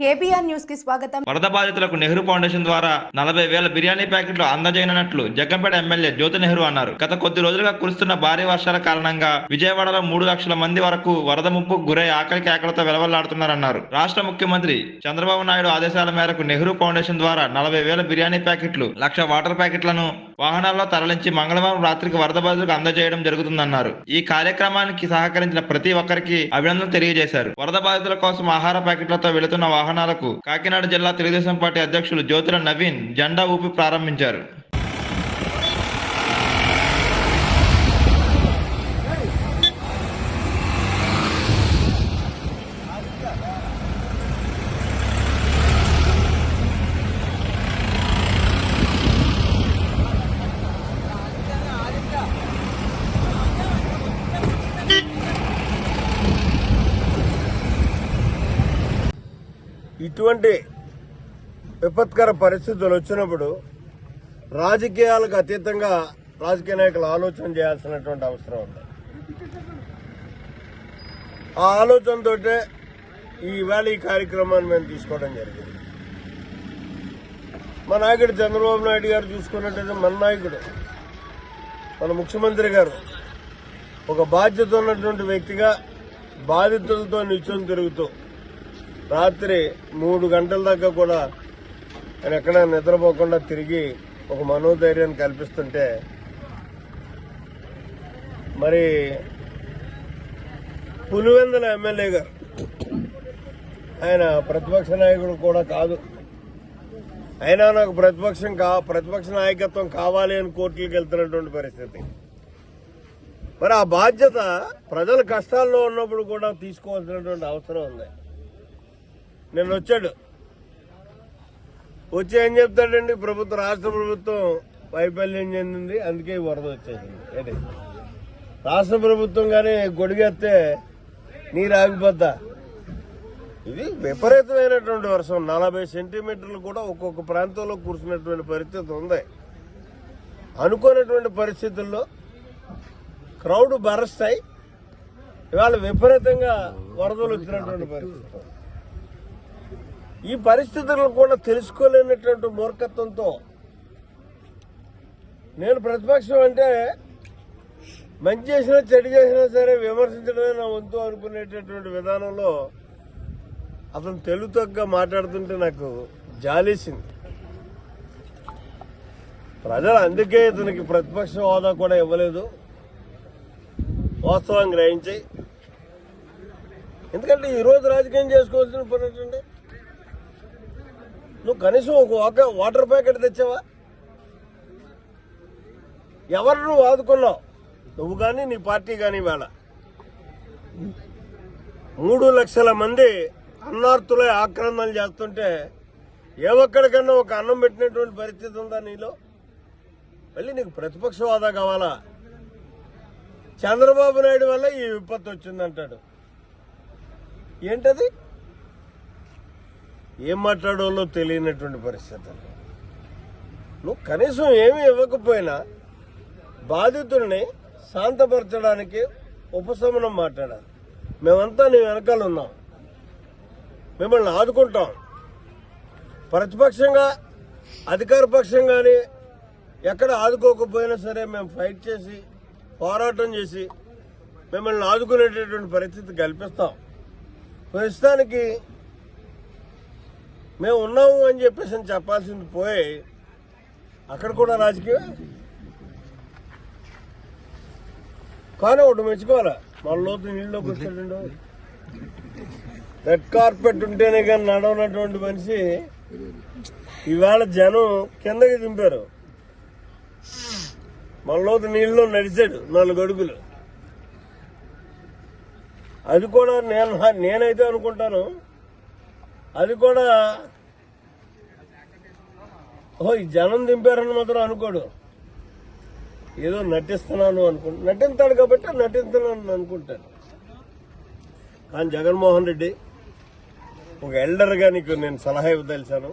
KBR news కి స్వాగతం. వరద బాధితులకు నెహ్రూ ఫౌండేషన్ ద్వారా 40,000 బిర్యానీ ప్యాకెట్లు అందజేయనున్నట్లు జగ్గంపేట ఎమ్మెల్యే జ్యోతి నెహ్రూ అన్నారు. గత కొద్ది రోజులుగా కురుస్తున్న భారీ వర్షాల కారణంగా విజయవాడలో 3 లక్షల మంది వరకు వరద ముప్పుకు గురై ఆకలి కేకలతో వెలవెల్లాడుతున్నారన్నారు. రాష్ట్ర ముఖ్యమంత్రి చంద్రబాబు నాయుడు ఆదేశాల మేరకు నెహ్రూ ఫౌండేషన్ ద్వారా 40,000 బిర్యానీ ప్యాకెట్లు, 1,00,000 వాటర్ ప్యాకెట్లను వాహనాల్లో తరలించి మంగళవారం రాత్రికి వరద బాధితులకు అందజేయడం జరుగుతుందన్నారు. ఈ కార్యక్రమానికి సహకరించిన ప్రతి ఒక్కరికి అభినందనలు తెలియజేశారు. వరద బాధితుల కోసం ఆహార ప్యాకెట్లతో వెళుతున్న వాహనాలకు కాకినాడ జిల్లా తెలుగుదేశం పార్టీ అధ్యక్షులు జ్యోతుల నవీన్ జెండా ఊపి ప్రారంభించారు. ఇటువంటి విపత్కర పరిస్థితులు వచ్చినప్పుడు రాజకీయాలకు అతీతంగా రాజకీయ నాయకులు ఆలోచన చేయాల్సినటువంటి అవసరం ఉంది. ఆ ఆలోచనతో ఈవేళ ఈ కార్యక్రమాన్ని మేము తీసుకోవడం జరిగింది. మా నాయకుడు చంద్రబాబు నాయుడు గారు చూసుకున్నట్టయితే మన నాయకుడు, మన ముఖ్యమంత్రి గారు ఒక బాధ్యత ఉన్నటువంటి వ్యక్తిగా బాధితులతో నిత్యం తిరుగుతూ రాత్రి 3 గంటల దాకా కూడా ఆయన ఎక్కడ నిద్రపోకుండా తిరిగి ఒక మనోధైర్యాన్ని కల్పిస్తుంటే, మరి పులివెందుల ఎమ్మెల్యే గారు, ఆయన ప్రతిపక్ష నాయకుడు కూడా కాదు, అయినా నాకు ప్రతిపక్ష నాయకత్వం కావాలి అని కోర్టులకు వెళ్తున్నటువంటి పరిస్థితి. మరి ఆ బాధ్యత ప్రజల కష్టాల్లో ఉన్నప్పుడు కూడా తీసుకోవాల్సినటువంటి అవసరం ఉంది. నిన్న వచ్చాడు, వచ్చి ఏం చెప్తాడండి, రాష్ట్ర ప్రభుత్వం వైఫల్యం చెందింది, అందుకే వరద వచ్చేసింది. ఏంటి రాష్ట్ర ప్రభుత్వం కానీ గొడిగెత్తే నీరు ఆగిపోద్దా? ఇది విపరీతమైనటువంటి వర్షం, 40 సెంటీమీటర్లు కూడా ఒక్కొక్క ప్రాంతంలో కురిసినటువంటి పరిస్థితి ఉంది. అనుకోనటువంటి పరిస్థితుల్లో క్రౌడ్ బరస్ట్ అయి ఇవాళ విపరీతంగా వరదలు వచ్చినటువంటి పరిస్థితి. ఈ పరిస్థితులను కూడా తెలుసుకోలేనటువంటి మూర్ఖత్వంతో నేను ప్రతిపక్షం అంటే మంచి చేసినా చెడు చేసినా సరే విమర్శించడమే నా వంతు అనుకునేటటువంటి విధానంలో అతను తెలుగుతగ్గా మాట్లాడుతుంటే నాకు జాలేసింది. ప్రజలు అందుకే ఇతనికి ప్రతిపక్ష హోదా కూడా ఇవ్వలేదు, వాస్తవం గ్రహించి. ఎందుకంటే ఈరోజు రాజకీయం చేసుకోవాల్సిన పని ఏంటంటే, నువ్వు కనీసం ఒక వాటర్ ప్యాకెట్ తెచ్చావా? ఎవరు నువ్వు ఆదుకున్నావు? నువ్వు కానీ నీ పార్టీ కానీ. వేళ 3 లక్షల మంది అన్నార్తులై ఆక్రమణలు చేస్తుంటే ఏ ఒక్కడికన్నా ఒక అన్నం పెట్టినటువంటి పరిస్థితి ఉందా నీలో? మళ్ళీ నీకు ప్రతిపక్ష హోదా కావాలా? చంద్రబాబు నాయుడు వల్ల ఈ విపత్తు వచ్చిందంటాడు. ఏంటది? ఏం మాట్లాడాలో తెలియనటువంటి పరిస్థితులు. నువ్వు కనీసం ఏమీ ఇవ్వకపోయినా బాధితుడిని శాంతపరచడానికి ఉపశమనం మాట్లాడాలి. మేమంతా నీ వెనకాల ఉన్నాం, మిమ్మల్ని ఆదుకుంటాం. ప్రతిపక్షంగా అధికార పక్షం కానీ ఎక్కడ ఆదుకోకపోయినా సరే మేము ఫైట్ చేసి పోరాటం చేసి మిమ్మల్ని ఆదుకునేటటువంటి పరిస్థితి కల్పిస్తాం. ప్రస్తుతానికి మేము ఉన్నాము అని చెప్పేసి చెప్పాల్సింది పోయి అక్కడ కూడా రాజకీయం. కానీ ఒకటి మెచ్చుకోవాలా, మన లోతు నీళ్ళలోకి వస్తాడు. రెడ్ కార్పెట్ ఉంటేనే కానీ నడవనటువంటి మనిషి ఈవేళ జనం కిందకి దింపారు. మన లోతు నీళ్ళలో నడిచాడు 4 అడుగులు. అది కూడా నేనైతే అనుకుంటాను, అది కూడా ఈ జనం దింపారని మాత్రం అనుకోడు. ఏదో నటిస్తున్నాను నటిస్తాడు కాబట్టి నటిస్తున్నాను అనుకుంటాడు. కానీ జగన్మోహన్ రెడ్డి ఒక ఎల్డర్గా నీకు నేను సలహా ఇవ్వదలిచాను.